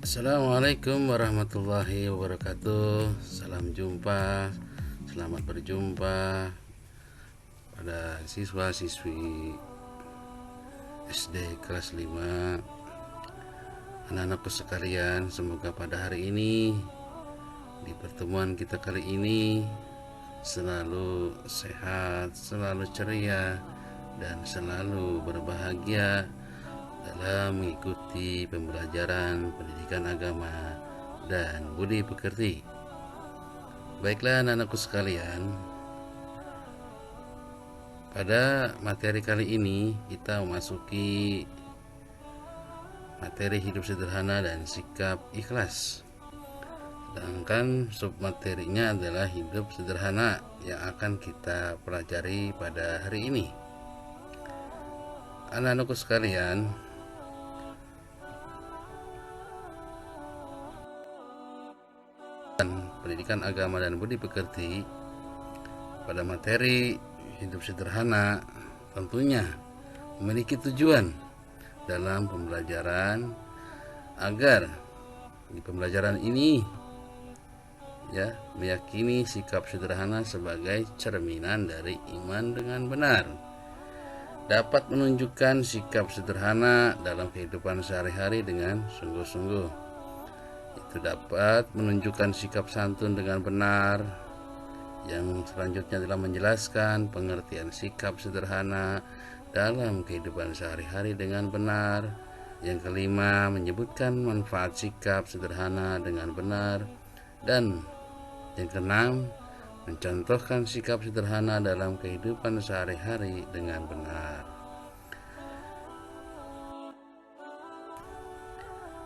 Assalamualaikum warahmatullahi wabarakatuh. Salam jumpa, selamat berjumpa pada siswa-siswi SD kelas 5. Anak-anakku sekalian, semoga pada hari ini, di pertemuan kita kali ini, selalu sehat, selalu ceria, dan selalu berbahagia dalam mengikuti pembelajaran pendidikan agama dan budi pekerti. Baiklah anak-anakku sekalian, pada materi kali ini kita memasuki materi hidup sederhana dan sikap ikhlas. Sedangkan submaterinya adalah hidup sederhana yang akan kita pelajari pada hari ini. Anak-anakku sekalian, pendidikan agama dan budi pekerti pada materi hidup sederhana tentunya memiliki tujuan dalam pembelajaran agar di pembelajaran ini meyakini sikap sederhana sebagai cerminan dari iman dengan benar, dapat menunjukkan sikap sederhana dalam kehidupan sehari-hari dengan sungguh-sungguh. Itu dapat menunjukkan sikap santun dengan benar. Yang selanjutnya adalah menjelaskan pengertian sikap sederhana dalam kehidupan sehari-hari dengan benar. Yang kelima, menyebutkan manfaat sikap sederhana dengan benar. Dan yang keenam, mencontohkan sikap sederhana dalam kehidupan sehari-hari dengan benar.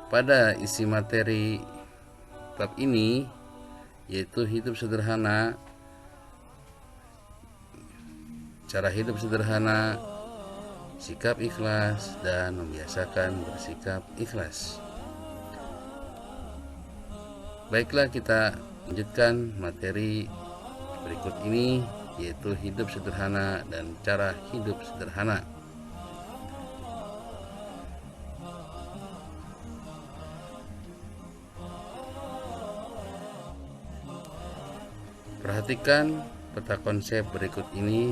Pada isi materi bab ini, yaitu hidup sederhana, cara hidup sederhana, sikap ikhlas, dan membiasakan bersikap ikhlas. Baiklah, kita lanjutkan materi berikut ini, yaitu hidup sederhana dan cara hidup sederhana. Perhatikan peta konsep berikut ini.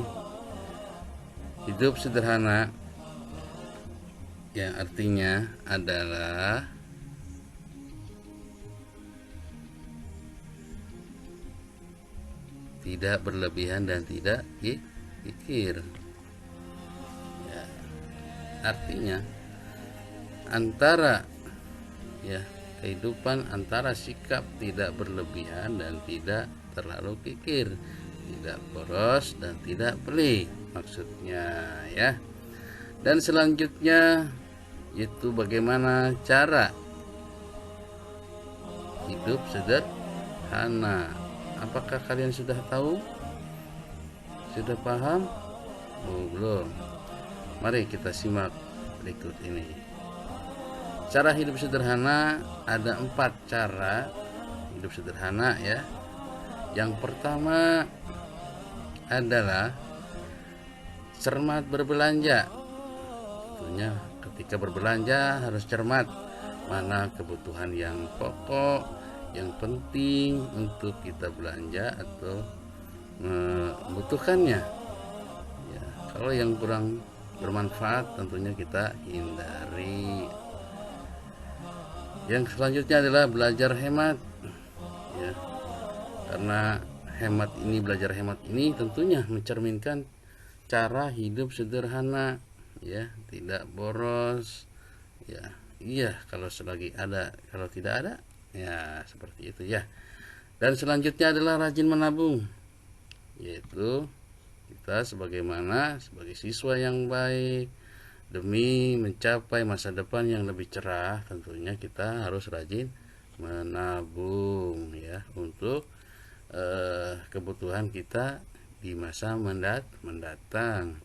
Hidup sederhana yang artinya adalah tidak berlebihan dan tidak kikir. Artinya antara kehidupan antara sikap tidak berlebihan dan tidak terlalu kikir, tidak boros dan tidak pelit maksudnya ya. Dan selanjutnya itu bagaimana cara hidup sederhana. Apakah kalian sudah tahu? Sudah paham? Belum. Mari kita simak berikut ini. Cara hidup sederhana, ada 4 cara hidup sederhana ya. Yang pertama adalah cermat berbelanja. Tentunya ketika berbelanja harus cermat mana kebutuhan yang pokok, yang penting untuk kita belanja atau membutuhkannya. Ya, kalau yang kurang bermanfaat tentunya kita hindari. Yang selanjutnya adalah belajar hemat. Ya, karena belajar hemat ini tentunya mencerminkan cara hidup sederhana ya, tidak boros ya. Iya, kalau selagi ada, kalau tidak ada ya seperti itu ya. Dan selanjutnya adalah rajin menabung, yaitu kita sebagai siswa yang baik demi mencapai masa depan yang lebih cerah, tentunya kita harus rajin menabung ya untuk kebutuhan kita di masa mendatang.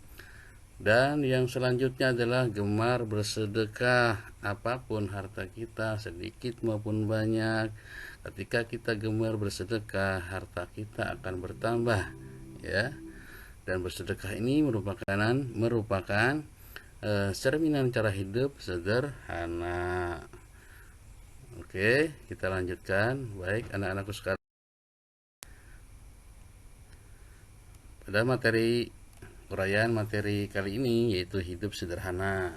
Dan yang selanjutnya adalah gemar bersedekah. Apapun harta kita, sedikit maupun banyak, ketika kita gemar bersedekah, harta kita akan bertambah ya. Dan bersedekah ini merupakan cerminan cara hidup sederhana. Oke, kita lanjutkan. Baik, anak-anakku sekalian. Pada uraian materi kali ini yaitu hidup sederhana.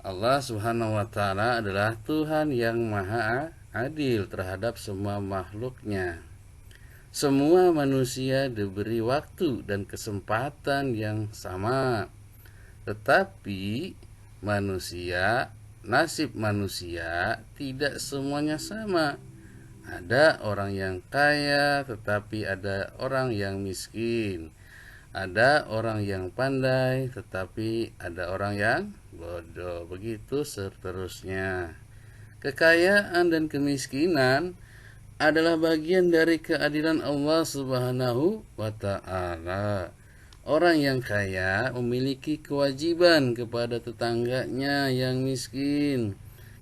Allah Subhanahu wa taala adalah Tuhan yang Maha Adil terhadap semua makhluknya. Semua manusia diberi waktu dan kesempatan yang sama. Tetapi nasib manusia tidak semuanya sama. Ada orang yang kaya, tetapi ada orang yang miskin. Ada orang yang pandai, tetapi ada orang yang bodoh. Begitu seterusnya. Kekayaan dan kemiskinan adalah bagian dari keadilan Allah Subhanahu wa ta'ala. Orang yang kaya memiliki kewajiban kepada tetangganya yang miskin.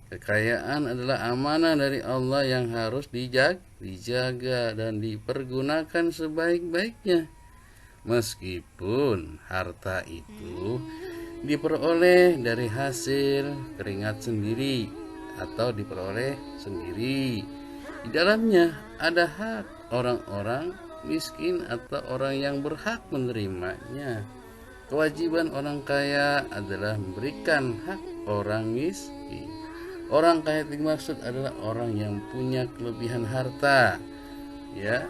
Kekayaan adalah amanah dari Allah yang harus dijaga dan dipergunakan sebaik-baiknya. Meskipun harta itu diperoleh dari hasil keringat sendiri atau diperoleh sendiri, di dalamnya ada hak orang-orang miskin atau orang yang berhak menerimanya. Kewajiban orang kaya adalah memberikan hak orang miskin. Orang kaya dimaksud adalah orang yang punya kelebihan harta, ya.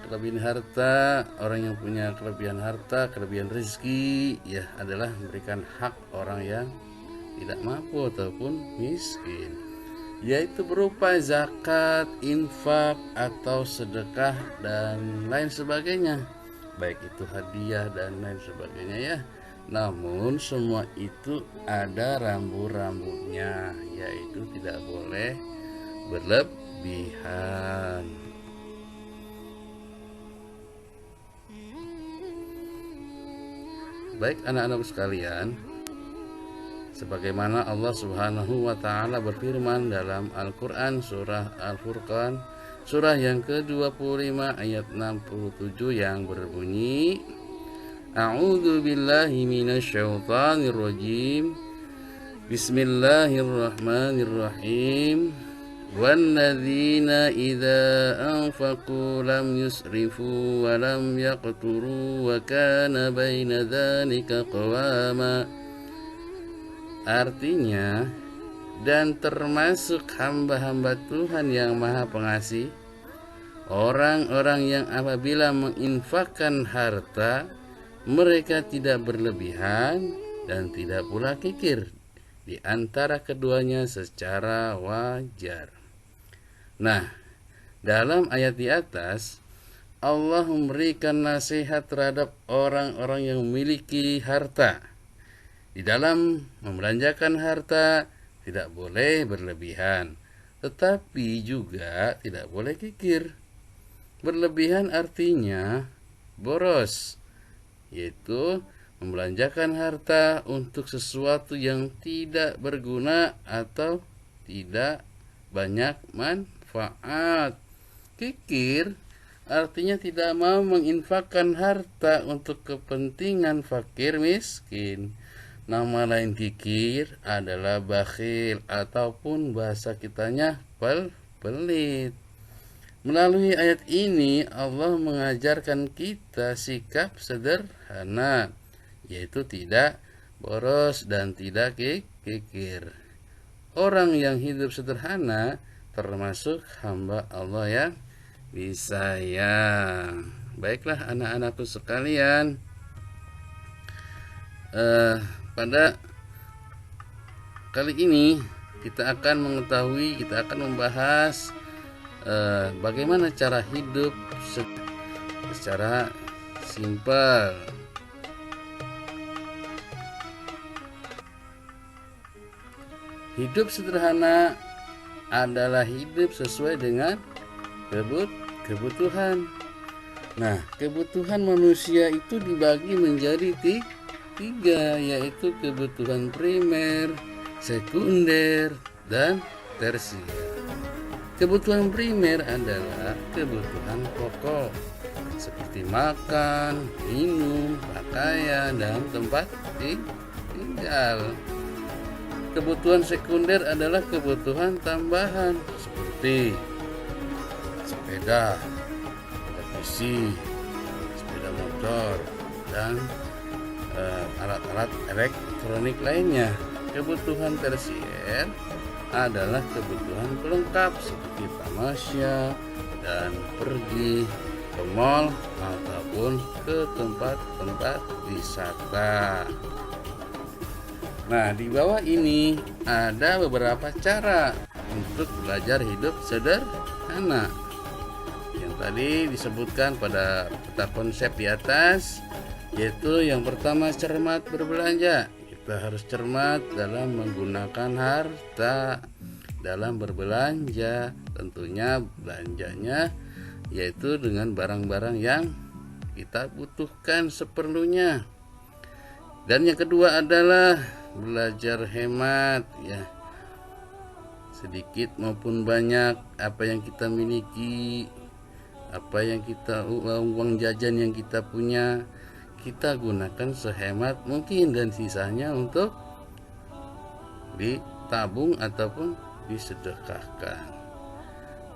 Kelebihan harta, orang yang punya kelebihan harta, kelebihan rezeki, ya, adalah memberikan hak orang yang tidak mampu ataupun miskin, yaitu berupa zakat, infak, atau sedekah dan lain sebagainya, baik itu hadiah dan lain sebagainya, ya. Namun semua itu ada rambu-rambunya, yaitu tidak boleh berlebihan. Baik anak-anak sekalian, sebagaimana Allah Subhanahu wa ta'ala berfirman dalam Al-Quran surah Al-Furqan, surah yang ke-25 ayat 67 yang berbunyi, A'udzu billahi minasyaitonir rajim. Bismillahirrahmanirrahim. Walladzina idza anfaqu lam yusrifu wa lam yaqturu wa kana baina dzalika qawama. Artinya, dan termasuk hamba-hamba Tuhan yang Maha Pengasih, orang-orang yang apabila menginfakkan harta, mereka tidak berlebihan dan tidak pula kikir di antara keduanya secara wajar. Nah, dalam ayat di atas, Allah memberikan nasihat terhadap orang-orang yang memiliki harta. Di dalam membelanjakan harta tidak boleh berlebihan, tetapi juga tidak boleh kikir. Berlebihan artinya boros, yaitu membelanjakan harta untuk sesuatu yang tidak berguna atau tidak banyak manfaat. Kikir artinya tidak mau menginfakkan harta untuk kepentingan fakir miskin. Nama lain kikir adalah bakhil ataupun bahasa kitanya pelit. Melalui ayat ini Allah mengajarkan kita sikap sederhana, yaitu tidak boros dan tidak kikir. Orang yang hidup sederhana termasuk hamba Allah yang disayang. Baiklah anak-anakku sekalian, pada kali ini kita akan membahas bagaimana cara hidup secara simpel. Hidup sederhana adalah hidup sesuai dengan kebutuhan. Nah, kebutuhan manusia itu dibagi menjadi tiga, yaitu kebutuhan primer, sekunder, dan tersier. Kebutuhan primer adalah kebutuhan pokok seperti makan, minum, pakaian, dan tempat tinggal. Kebutuhan sekunder adalah kebutuhan tambahan seperti sepeda, televisi, sepeda motor, dan alat-alat elektronik lainnya. Kebutuhan tersier adalah kebutuhan pelengkap seperti tamasya dan pergi ke mall ataupun ke tempat-tempat wisata. Nah, di bawah ini ada beberapa cara untuk belajar hidup sederhana yang tadi disebutkan pada peta konsep di atas, yaitu yang pertama cermat berbelanja. Kita harus cermat dalam menggunakan harta dalam berbelanja, tentunya belanjanya yaitu dengan barang-barang yang kita butuhkan seperlunya. Dan yang kedua adalah belajar hemat, ya. Sedikit maupun banyak apa yang kita miliki, apa yang kita uang jajan yang kita punya, kita gunakan sehemat mungkin dan sisanya untuk ditabung ataupun disedekahkan.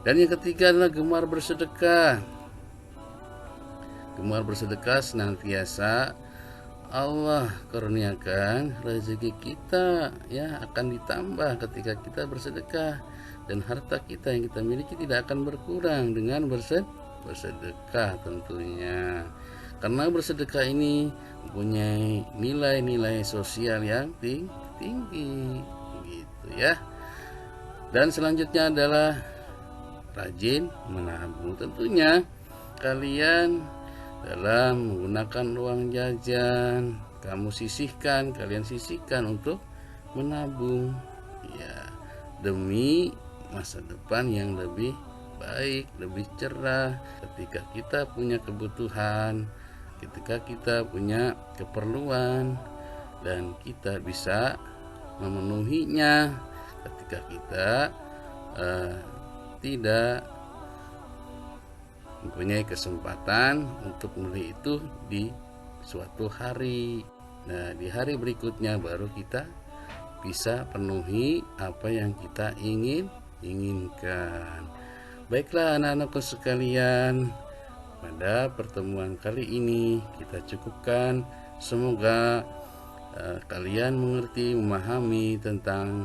Dan yang ketiga adalah gemar bersedekah. Gemar bersedekah senantiasa Allah kurniakan rezeki kita, ya, akan ditambah ketika kita bersedekah, dan harta kita yang kita miliki tidak akan berkurang dengan bersedekah tentunya. Karena bersedekah ini mempunyai nilai-nilai sosial yang tinggi gitu ya. Dan selanjutnya adalah rajin menabung. Tentunya kalian dalam menggunakan uang jajan, kalian sisihkan untuk menabung, ya, demi masa depan yang lebih baik, lebih cerah. Ketika kita punya kebutuhan, ketika kita punya keperluan, dan kita bisa memenuhinya ketika kita tidak mempunyai kesempatan untuk membeli itu di suatu hari. Nah, di hari berikutnya baru kita bisa penuhi apa yang kita inginkan. Baiklah anak-anakku sekalian, pada pertemuan kali ini kita cukupkan. Semoga kalian mengerti, memahami tentang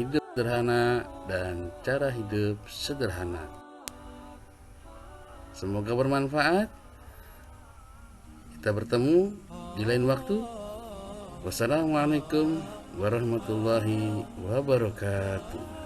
hidup sederhana dan cara hidup sederhana. Semoga bermanfaat. Kita bertemu di lain waktu. Wassalamualaikum warahmatullahi wabarakatuh.